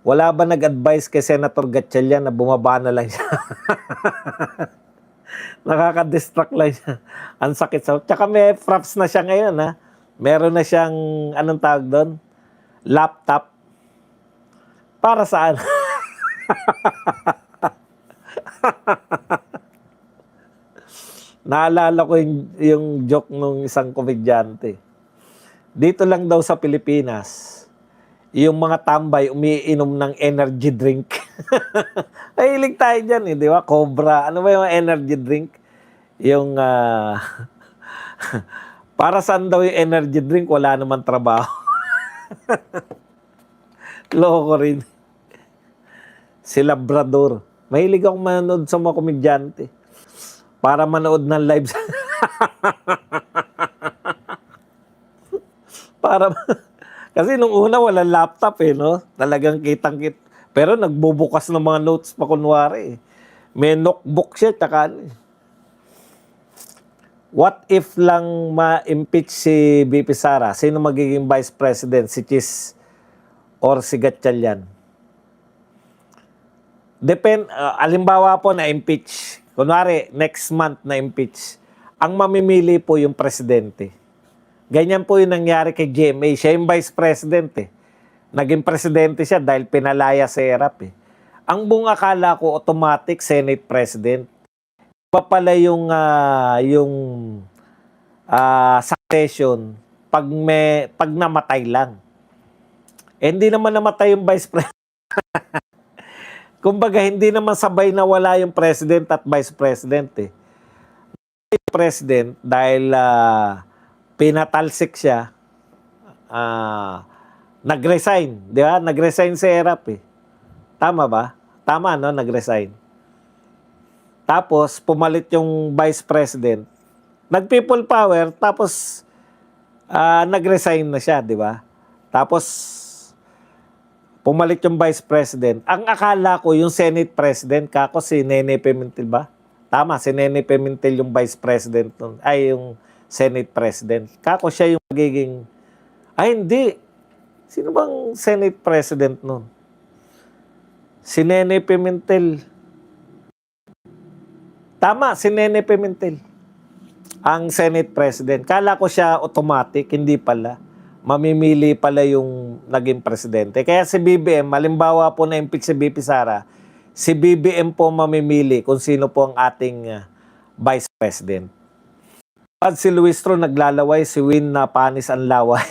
Wala ba nag-advise kay Senator Gatchalian na bumaba na lang siya? Nakaka-distract lang siya. Ang sakit sa... Tsaka may props na siya ngayon, ha? Meron na siyang, anong tawag doon? Laptop. Para saan? Naalala ko yung joke nung isang komedyante. Dito lang daw sa Pilipinas, yung mga tambay umiinom ng energy drink. Mahilig tayo dyan, di ba? Cobra. Ano ba yung energy drink? Yung, para saan daw yung energy drink? Wala naman trabaho. Loko rin. Si Labrador. Mahilig akong manood sa mga komedyante. Para manood ng live. Para... Kasi nung una walang laptop no? Talagang kitang-kit. Pero nagbubukas ng mga notes pa kunwari. May notebook siya, tsaka what if lang ma-impeach si VP Sara? Sino magiging Vice President? Si Chis or si Gatchalian? Alimbawa po na-impeach. Kunwari, next month na-impeach. Ang mamimili po yung presidente. Ganyan po yung nangyari kay GMA. Siya yung Vice President Naging presidente siya dahil pinalaya sa ERAP Ang buong akala ko, automatic Senate President. Iba pala yung succession pag namatay lang. Hindi naman namatay yung Vice President. Kumbaga, hindi naman sabay na wala yung President at Vice President Yung President, dahil pinatalsik siya, nag-resign. Di ba? Nag-resign sa ERAP Tama ba? Tama, no? Nag-resign. Tapos, pumalit yung Vice President. Nag-people power, tapos nag-resign na siya, di ba? Tapos, pumalit yung Vice President. Ang akala ko, yung Senate President, kako si Nene Pimentel ba? Tama, si Nene Pimentel yung Vice President nun. Ay, yung Senate President. Kako siya yung magiging... Ay, hindi. Sino bang Senate President nun? Si Nene Pimentel. Tama, si Nene Pimentel. Ang Senate President. Kala ko siya automatic, hindi pala. Mamimili pala yung naging presidente. Kaya si BBM, halimbawa po na-impeach si VP Sara, si BBM po mamimili kung sino po ang ating Vice President. At si Luis Tro naglalaway, si Win na panis ang laway.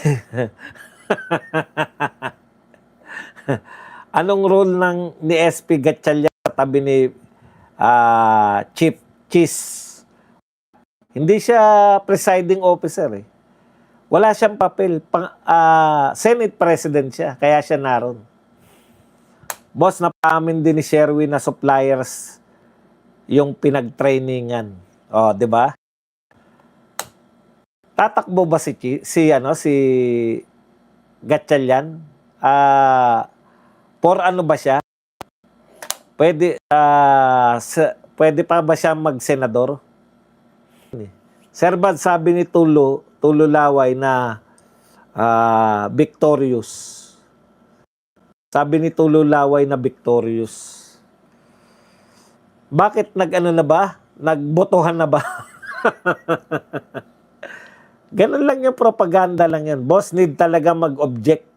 Anong role ni SP Gatchalian sa tabi ni Chief Chis? Hindi siya presiding officer Wala siyang papel. Senate President siya, kaya siya naroon. Boss, napaamin din ni Sherwin na suppliers yung pinag-trainingan. O, di ba? Tatakbo ba si Gatchalian? For ano ba siya? Pwede pa ba siya mag-senador? Sir Bad, sabi ni Tulo Laway na victorious. Sabi ni Tulo Laway na victorious. Bakit nag-ano na ba? Nagbotohan na ba? Ganun lang yung propaganda lang yan. Boss, need talaga mag-object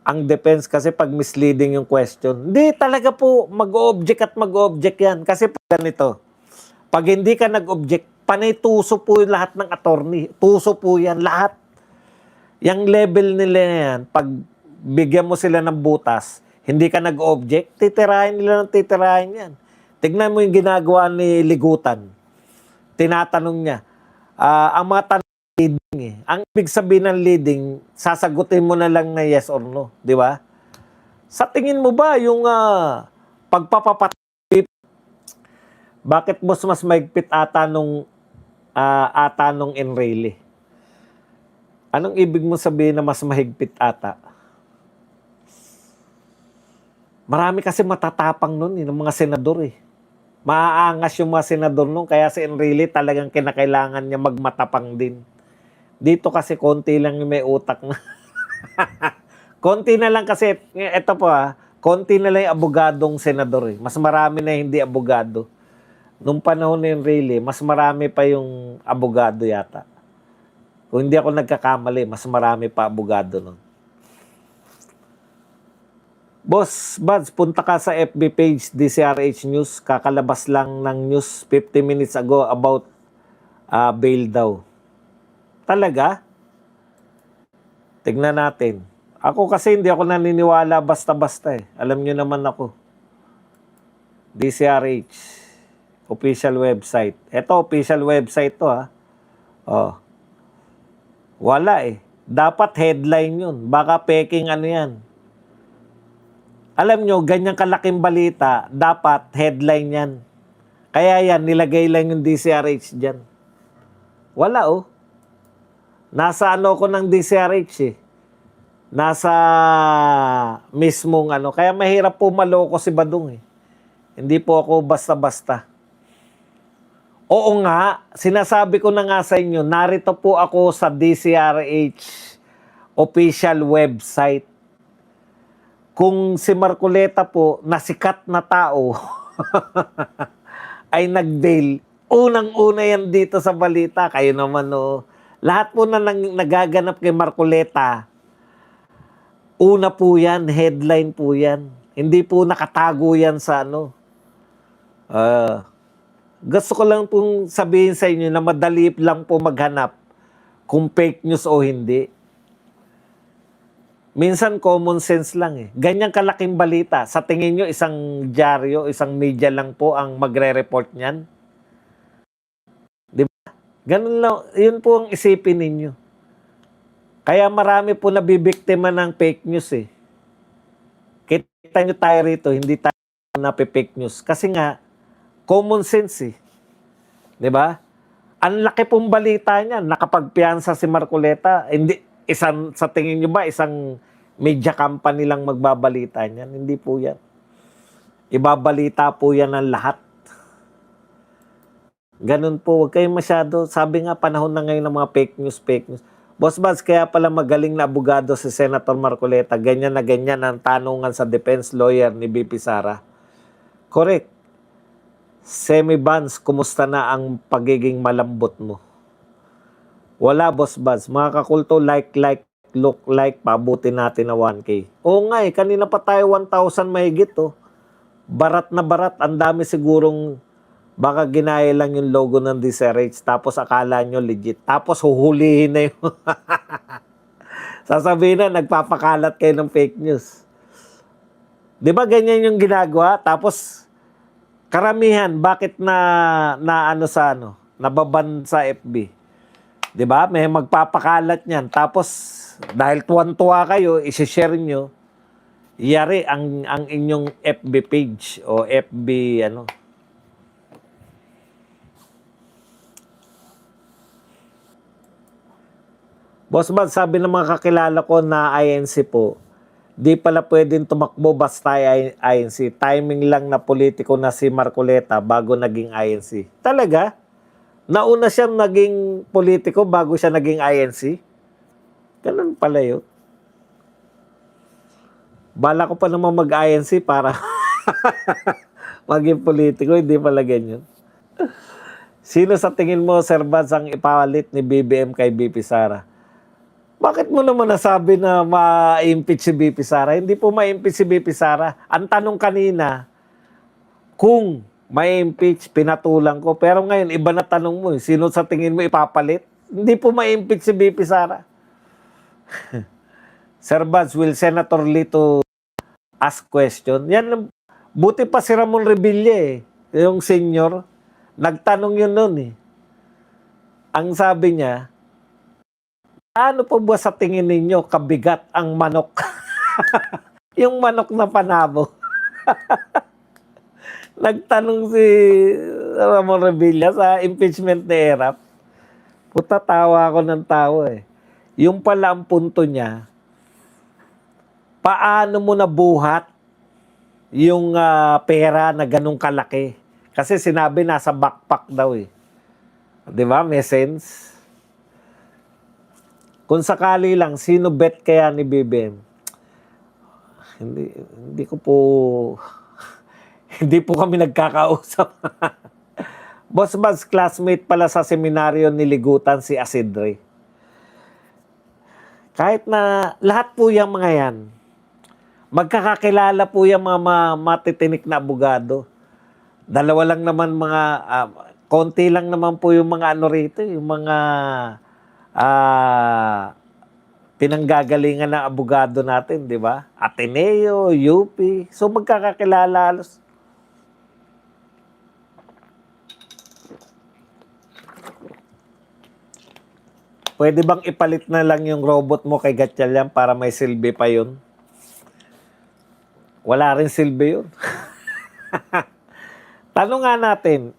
ang defense kasi pag misleading yung question. Hindi talaga po mag-object at mag-object yan. Kasi pag ganito, pag hindi ka nag-object, panay tuso po yung lahat ng attorney. Tuso po yan, lahat. Yung level nila yan, pag bigyan mo sila ng butas, hindi ka nag-object, titirahin nila ng titirahin yan. Tignan mo yung ginagawa ni Ligutan. Tinatanong niya, ang mga tanong leading Ang ibig sabihin ng leading, sasagutin mo na lang na yes or no. Di ba? Sa tingin mo ba yung pagpapapatay, bakit boss mas maigpit ata nung Enrile? Anong ibig mo sabihin na mas mahigpit ata? Marami kasi matatapang nun ng mga senador Maaangas yung mga senador nun, kaya si Enrile talagang kinakailangan niya magmatapang din. Dito kasi konti lang yung may utak na. Konti na lang kasi, ito po Konti na lang yung abogadong senador eh. Mas marami na hindi abogado. Nung panahon na yun, really, mas marami pa yung abogado yata. Kung hindi ako nagkakamali, mas marami pa abogado nun. Boss Buds, punta ka sa FB page DCRH News. Kakalabas lang ng news 50 minutes ago about bail daw. Talaga? Tignan natin. Ako kasi hindi ako naniniwala basta-basta eh. Alam nyo naman ako. DCRH. Official website. Ito, official website to ha. Oh. Wala eh. Dapat headline yun. Baka peking ano yan. Alam nyo, ganyang kalaking balita, dapat headline yan. Kaya yan, nilagay lang yung DCRH dyan. Wala oh. Nasa ano ko ng DCRH eh. Nasa mismong ano. Kaya mahirap po maloko si Badong eh. Hindi po ako basta-basta. Oo nga, sinasabi ko na nga sa inyo, narito po ako sa DCRH official website. Kung si Marcoleta po, na sikat na tao, ay nag-bail, unang-una yan dito sa balita. Kayo naman no. Lahat po na nagaganap kay Marcoleta, una po yan, headline po yan. Hindi po nakatago yan sa ano. Gusto ko lang pong sabihin sa inyo na madali lang po maghanap kung fake news o hindi. Minsan common sense lang eh. Ganyang kalaking balita. Sa tingin nyo, isang dyaryo, isang media lang po ang magre-report niyan? Di ba? Ganun lang. Yun po ang isipin ninyo. Kaya marami po nabibiktima ng fake news eh. Kita nyo tayo rito, hindi tayo nape-fake news. Kasi nga, common sense eh. Di ba? Ang laki pong balita niyan. Nakapagpiyansa si Marcoleta. Hindi, sa tingin nyo ba, isang media company lang magbabalita niyan? Hindi po yan. Ibabalita po yan ng lahat. Ganun po. Huwag kayong masyado. Sabi nga, panahon na ngayon ng mga fake news. Boss Buds, kaya pala magaling na abogado si Senator Marcoleta. Ganyan na ganyan ang tanungan sa defense lawyer ni BP Sara. Correct. Semi-Bans, kumusta na ang pagiging malambot mo? Wala, Boss Buds. Mga kakulto, like, look like, pabuti natin na 1K. Oo nga eh, kanina pa tayo 1,000 mahigit oh. Barat na barat, ang dami sigurong baka ginaya lang yung logo ng DCRH tapos akala nyo legit. Tapos huhulihin na yung sasabihin na nagpapakalat kayo ng fake news. Di ba ganyan yung ginagawa? Tapos karamihan, bakit nababan sa FB? Di ba? May magpapakalat niyan. Tapos dahil tuwan-tuwa kayo, isi-share nyo, yari ang inyong FB page o FB ano. Boss Bad, sabi ng mga kakilala ko na INC po, di pala pwedeng tumakbo basta INC. Timing lang na politiko na si Marcoleta bago naging INC. Talaga? Nauna siyang naging politiko bago siya naging INC? Ganun pala yun. Bala ko pa naman mag-INC para maging politiko, hindi pala ganyan. Sino sa tingin mo, Sir Bads, ang ipawalit ni BBM kay BP Sara? Bakit mo naman nasabi na ma-impeach si BP Sara? Hindi po ma-impeach si BP Sara. Ang tanong kanina, kung ma-impeach, pinatulang ko. Pero ngayon, iba na tanong mo. Sino sa tingin mo ipapalit? Hindi po ma-impeach si BP Sara. Sir Bads, will Senator Lito ask question? Yan, buti pa si Ramon Revilla eh. Yung senior. Nagtanong yun nun eh. Ang sabi niya, ano po ba sa tingin ninyo kabigat ang manok? Yung manok na panabo. Nagtanong si Ramon Revilla sa impeachment ni Erap. Puta, tawa ako ng tawa eh. Yung pala ang punto niya, paano mo nabuhat yung pera na ganun kalaki? Kasi sinabi nasa backpack daw eh. Di ba? May sense. Kung sakali lang, sino bet kaya ni BBM? Hindi ko po hindi po kami nagkakausap. Boss Baz, classmate pala sa seminaryo niligutan si Asidre. Kahit na lahat po yung mga yan, magkakakilala po yung mga matitinik na abogado. Dalawa lang naman konti lang naman po yung mga ano rito, yung mga pinanggagalingan ng abogado natin, di ba? Ateneo, UP. So magkakakilala halos. Pwede bang ipalit na lang yung robot mo kay Gatchalian para may silbi pa yun? Wala rin silbi yun. Tanong nga natin,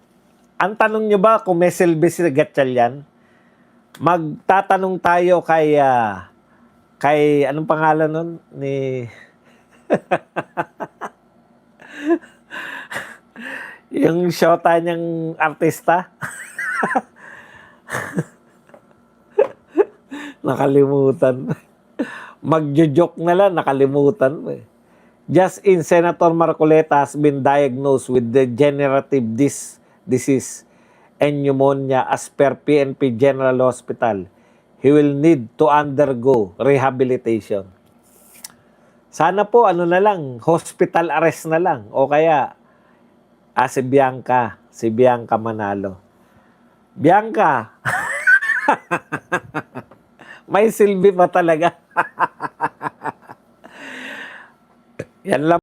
ang tanong nyo ba kung may silbi si Gatchalian? Magtatanong tayo kay anong pangalan nun? Yung shota niyang artista? Nakalimutan. Magjo-joke na lang, nakalimutan mo eh. Just in, Senator Marcoleta has been diagnosed with degenerative disease and pneumonia as per PNP General Hospital. He will need to undergo rehabilitation. Sana po, ano na lang, hospital arrest na lang. O kaya, si Bianca Manalo. Bianca, may silbi pa talaga. Yan lang.